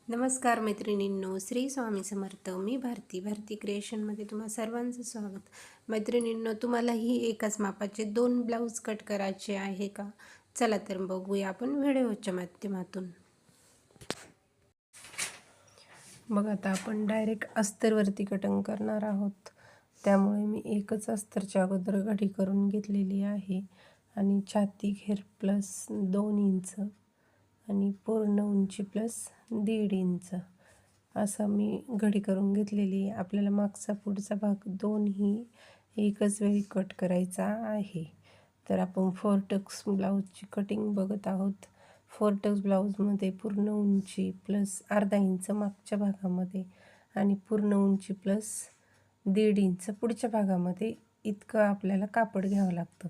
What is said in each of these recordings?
नमस्कार मैत्रिणींनो, श्री स्वामी समर्थ. मी भारती क्रिएशनमध्ये तुम्हा सर्वांचं स्वागत. मैत्रिणींनो, तुम्हालाही एकाच मापाचे 2 ब्लाऊज कट करायचे आहे का? चला तर बघूया आपण व्हिडिओच्या माध्यमातून. बघा, आता आपण डायरेक्ट अस्तरवरती कटिंग करणार आहोत, त्यामुळे मी एकच अस्तरच्या अगोदर घडी करून घेतलेली आहे आणि छाती घेर प्लस 2 इंच आणि पूर्ण उंची प्लस 1.5 इंच असं मी घडी करून घेतलेली आहे. आपल्याला मागचा पुढचा भाग दोन्ही एकच वेळी कट करायचा आहे. तर आपण 4 टक्स ब्लाऊजची कटिंग बघत आहोत. 4 टक्स ब्लाऊजमध्ये पूर्ण उंची प्लस अर्धा इंच मागच्या भागामध्ये आणि पूर्ण उंची प्लस 1.5 इंच पुढच्या भागामध्ये इतकं आपल्याला कापड घ्यावं लागतं.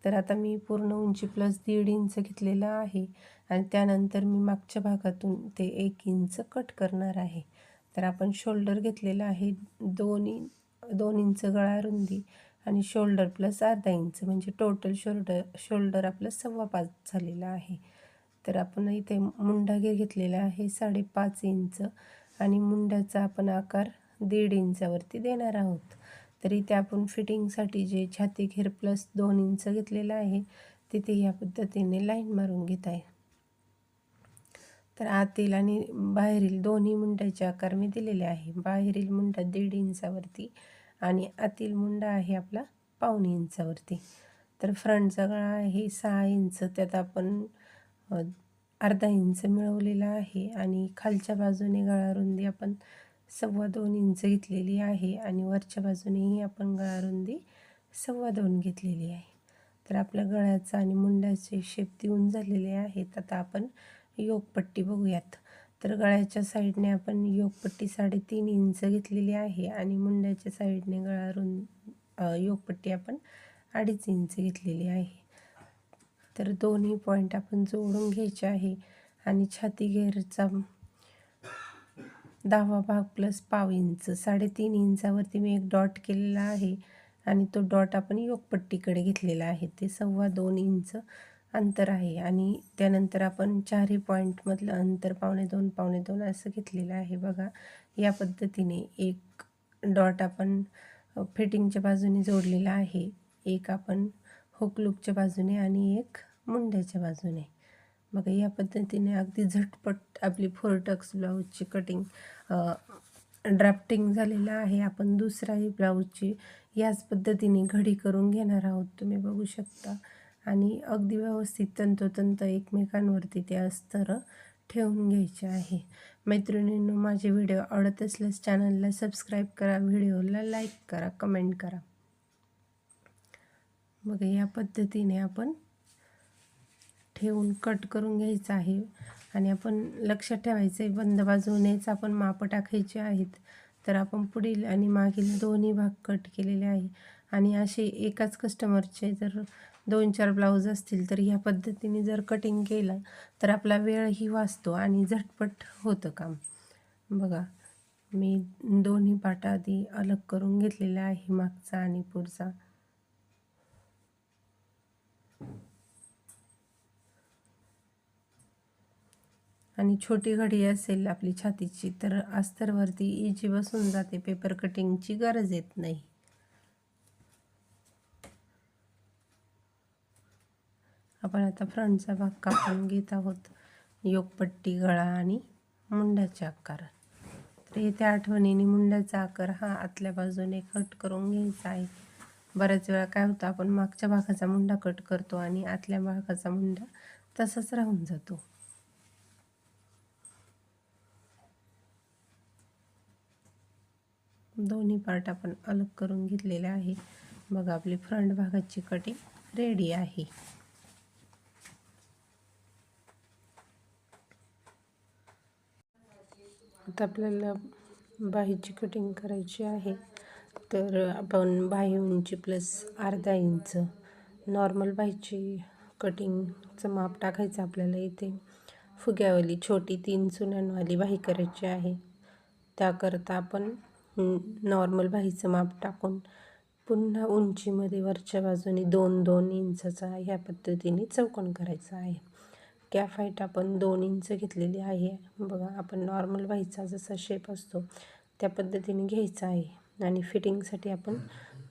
तर आता मी पूर्ण उंची प्लस 1.5 इंच घेतलेलं आहे आणि त्यानंतर मी मागच्या भागातून ते 1 इंच कट करणार आहे. तर आपण शोल्डर घेतलेलं आहे 2 इंच गळा रुंदी आणि शोल्डर प्लस अर्धा इंच, म्हणजे टोटल शोल्डर आपलं 5.25 झालेलं आहे. तर आपण इथे मुंडा घेतलेला आहे 5.5 इंच आणि मुंड्याचा आपण आकार 1.5 इंचावरती देणार आहोत. तर इथे आपण फिटिंगसाठी जे छाती घेर प्लस 2 इंच घेतलेलं आहे तिथे या पद्धतीने लाईन मारून घेत आहे. तर आतील आणि बाहेरील दोन्ही मुंड्याचे आकार मी दिलेले आहे. बाहेरील मुंडा 1.5 इंचावरती आणि आतील मुंडा आहे आपला 1.25 इंचावरती. तर फ्रंटचा गळा आहे 6 इंच, त्यात आपण अर्धा इंच मिळवलेला आहे आणि खालच्या बाजूने गळा रुंदी आपण 2.25 इंच घेतलेली आहे आणि वरच्या बाजूनेही आपण गळा रुंदी 2.25 घेतलेली आहे. तर आपल्या गळ्याचा आणि मुंड्याचे शेप देऊन झालेले आहेत. आता आपण योगपट्टी बघूयात. तर गळ्याच्या साईडने आपण योगपट्टी 3.5 इंच घेतलेली आहे आणि मुंड्याच्या साईडने योगपट्टी आपण 2.5 इंच घेतलेली आहे. तर दोन्ही पॉईंट आपण जोडून घ्यायचे आहे आणि छाती घेरचा 10वा भाग प्लस 1.5 इंच 3.5 इंचावरती मी एक डॉट केलेला आहे आणि तो डॉट आपण योगपट्टीकडे घेतलेला आहे. ते 2.25 इंच अंतर आहे आणि त्यानंतर आपण चारही पॉईंटमधलं अंतर 2.25 असं घेतलेलं आहे. बघा, या पद्धतीने एक डॉट आपण फिटिंगच्या बाजूने जोडलेला आहे, एक आपण हुकलूकच्या बाजूने आणि एक मुंड्याच्या बाजूने. बघा, या पद्धतीने अगदी झटपट आपली 4 टक्स ब्लाऊजची कटिंग ड्राफ्टिंग झालेलं आहे. आपण दुसराही ब्लाऊजची याच पद्धतीने घडी करून घेणार आहोत, तुम्ही बघू शकता. आणि अगदी व्यवस्थित तंतोतंत एकमेकांवरती ते अस्तर ठेवून घ्यायचे आहे. मैत्रिणींनो, माझे व्हिडिओ आवडत असल्यास चॅनलला सबस्क्राईब करा, व्हिडिओला लाईक करा, कमेंट करा. बघा, या पद्धतीने आपण ठेवून कट करून घ्यायचं आहे आणि आपण लक्षात ठेवायचं आहे बंद बाजूनेच आपण माप टाकायचे आहेत. तर आपण पुढील आणि मागील दोन्ही भाग कट केलेले आहे आणि असे एकाच कस्टमरचे जर 2-4 ब्लाऊज असतील तर ह्या पद्धतीने जर कटिंग केलं तर आपला वेळही वाचतो आणि झटपट होतं काम. बघा, मी दोन्ही पाटा आधी अलग करून घेतलेला आहे, मागचा आणि पुढचा. आणि छोटी घडी असेल आपली छातीची तर अस्तरवरती इजी बसून जाते, पेपर कटिंगची गरज येत नाही. आपण आता फ्रंटचा भाग कापून घेत आहोत, योगपट्टी, गळा आणि मुंड्याचे आकार. तर इथे आठवणीने मुंड्याचा आकार हा आतल्या बाजूने कट करून घ्यायचा आहे. बऱ्याच वेळा काय होतं, आपण मागच्या भागाचा मुंडा कट करतो आणि आतल्या भागाचा मुंडा तसाच राहून जातो. दोन्ही पार्ट आपण अलग करून घेतलेले आहे. बघा, आपली फ्रंट भागाची कटिंग रेडी आहे. आता आपल्याला बाहीची कटिंग करायची आहे. तर आपण बाही उंची प्लस अर्धा इंच नॉर्मल बाहीची कटिंगचं माप टाकायचं आपल्याला. इथे फुग्यावाली छोटी 3 चुन्यांवाली बाही करायची आहे. त्याकरता आपण नॉर्मल बाहीचं माप टाकून पुन्हा उंचीमध्ये वरच्या बाजूने 2-2 इंचाचा ह्या पद्धतीने चौकोन करायचा आहे. कॅफ आपण 2 इंच घेतलेली आहे. बघा, आपण नॉर्मल बाहीचा जसा शेप असतो त्या पद्धतीने घ्यायचा आहे आणि फिटिंगसाठी आपण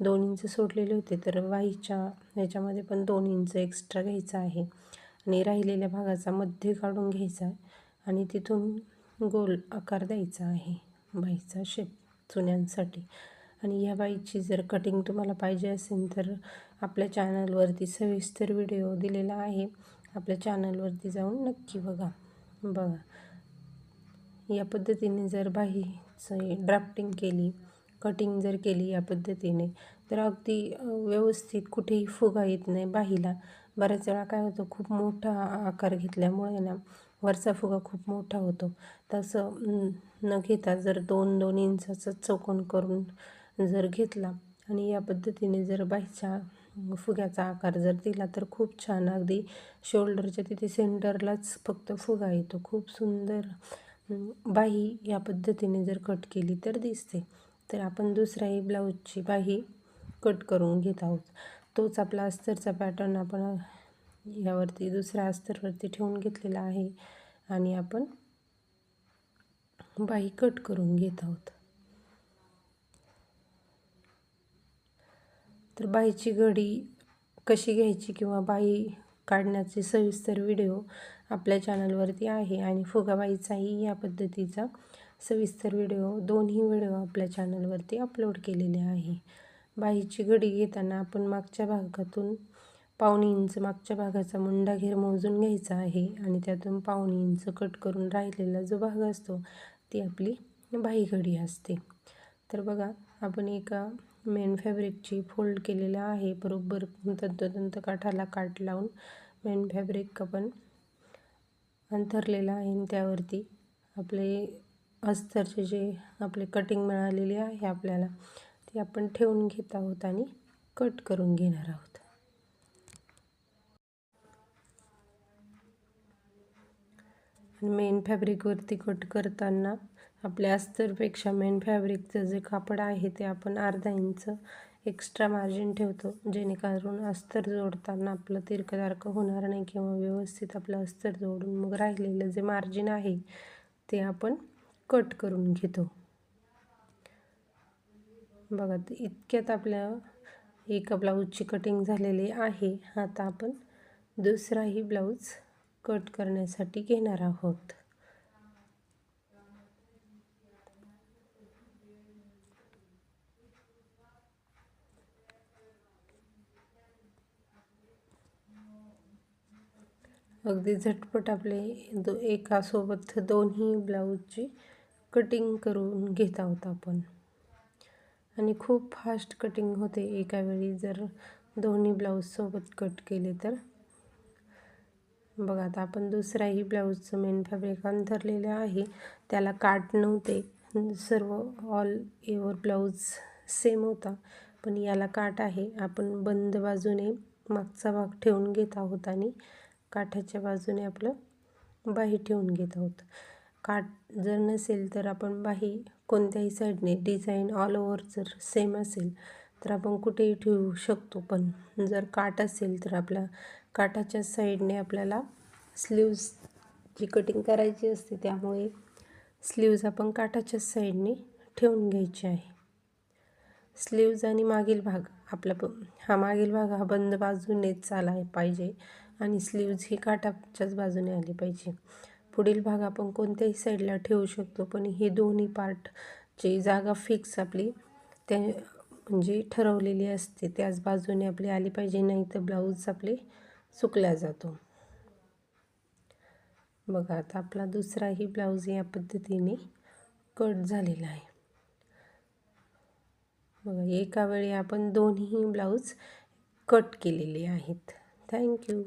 2 इंच सोडलेले होते, तर बाहीच्या ह्याच्यामध्ये पण 2 इंच एक्स्ट्रा घ्यायचा आहे आणि राहिलेल्या भागाचा मध्य काढून घ्यायचा आहे आणि तिथून गोल आकार द्यायचा आहे बाहीचा शेप चुन्यांसाठी. आणि ह्या बाईची जर कटिंग तुम्हाला पाहिजे असेल तर आपल्या चॅनलवरती सविस्तर व्हिडिओ दिलेला आहे. आपल्या चॅनलवरती जाऊन नक्की बघा. या पद्धतीने जर बाहीचं ड्राफ्टिंग केली, कटिंग जर केली या पद्धतीने, तर अगदी व्यवस्थित कुठेही फुगा येत नाही बाहीला. बऱ्याच वेळा काय होतं, खूप मोठा आकार घेतल्यामुळे ना वरचा फुगा खूप मोठा होतो. तसं न घेता जर 2-2 इंचाचा चौकोन करून जर घेतला आणि या पद्धतीने जर बाहीच्या फुग्याचा आकार जर दिला तर खूप छान, अगदी शोल्डरच्या तिथे सेंटरलाच फक्त फुगा येतो. खूप सुंदर बाही या पद्धतीने जर कट केली तर दिसते. तर आपण दुसऱ्याही ब्लाऊजची बाही कट करून घेत आहोत. तोच आपला अस्तरचा पॅटर्न आपण यावरती दुसऱ्या अस्तरवरती ठेवून घेतलेला आहे आणि आपण बाही कट करून घेत आहोत. तर बाहीची घडी कशी घ्यायची किंवा बाही काढण्याचे सविस्तर व्हिडिओ आपल्या चॅनलवरती आहे आणि फुगाबाईचाही या पद्धतीचा सविस्तर व्हिडिओ, दोन्ही व्हिडिओ आपल्या चॅनलवरती अपलोड केलेले आहे. बाहीची घडी घेताना आपण मागच्या भागातून 1/2 इंच मागच्या भागाचा मुंडा घेर मोजून घ्यायचा आहे आणि त्यातून 1/2 इंच कट करून राहिलेला जो भाग असतो ती आपली बाही घडी असते. तर बघा, आपण एका मेन फॅब्रिकची फोल्ड केलेला आहे. बरोबर तंतोतंत काठाला काठ लावून मेन फॅब्रिक आपण अंथरलेला आहे आणि त्यावरती आपले अस्तरचे जे आपले कटिंग मिळालेली आहे आपल्याला ती आपण ठेवून घेत आहोत आणि कट करून घेणार आहोत. मेन फॅब्रिकवरती कट करताना आपल्या अस्तरपेक्षा मेन फॅब्रिकचं जे कापड आहे ते आपण अर्धा इंच एक्स्ट्रा मार्जिन ठेवतो, जेणेकरून अस्तर जोडताना आपलं तिरकं होणार नाही किंवा व्यवस्थित आपलं अस्तर जोडून मग राहिलेलं जे मार्जिन आहे ते आपण कट करून घेतो. बघा, इतक्यात आपल्या एका ब्लाऊजची कटिंग झालेली आहे. आता आपण दुसराही ब्लाऊज कट करण्यासाठी घेणार आहोत. अगदी झटपट आपले एकासोबत दोन्ही ब्लाऊजची कटिंग करून घेत आहोत आपण आणि खूप फास्ट कटिंग होते एका वेळी जर दोन्ही ब्लाऊजसोबत कट केले तर. बघा, आता आपण दुसराही ब्लाऊजचं मेन फॅब्रिक अंथरलेलं आहे. त्याला काठ नव्हते, सर्व ऑल ओव्हर ब्लाऊज सेम होता, पण याला काठ आहे. आपण बंद बाजूने मागचा भाग ठेवून घेत आहोत आणि काठाच्या बाजूने आपलं बाही ठेवून घेत आहोत. काठ जर नसेल तर आपण बाही कोणत्याही साईडने डिझाईन ऑल ओव्हर जर सेम असेल तर आपण कुठेही ठेवू शकतो, पण जर काठ असेल तर आपल्या काठाच्या साईडने आपल्याला स्लीव्जची कटिंग करायची असते, त्यामुळे स्लीव्ज आपण काठाच्या साईडने ठेवून घ्यायची आहे. स्लीव्ज आणि मागील भाग हा मागील भाग हा बंद बाजूनेच आला पाहिजे आणि स्लीव्ज ही काठाच्याच बाजूने आली पाहिजे. पुढील भाग आपण कोणत्याही साईडला ठेवू शकतो, पण ही दोन्ही पार्टची जागा फिक्स आपली त्या म्हणजे ठरवलेली असते, त्याच बाजूने आपली आली पाहिजे, नाही तर ब्लाऊज आपले चुकला जातो. बघा, आता आपला दुसराही ब्लाऊज या पद्धतीने कट झालेला आहे. बघा, एका वेळी आपण दोन्ही ब्लाऊज कट केलेले आहेत. थँक्यू.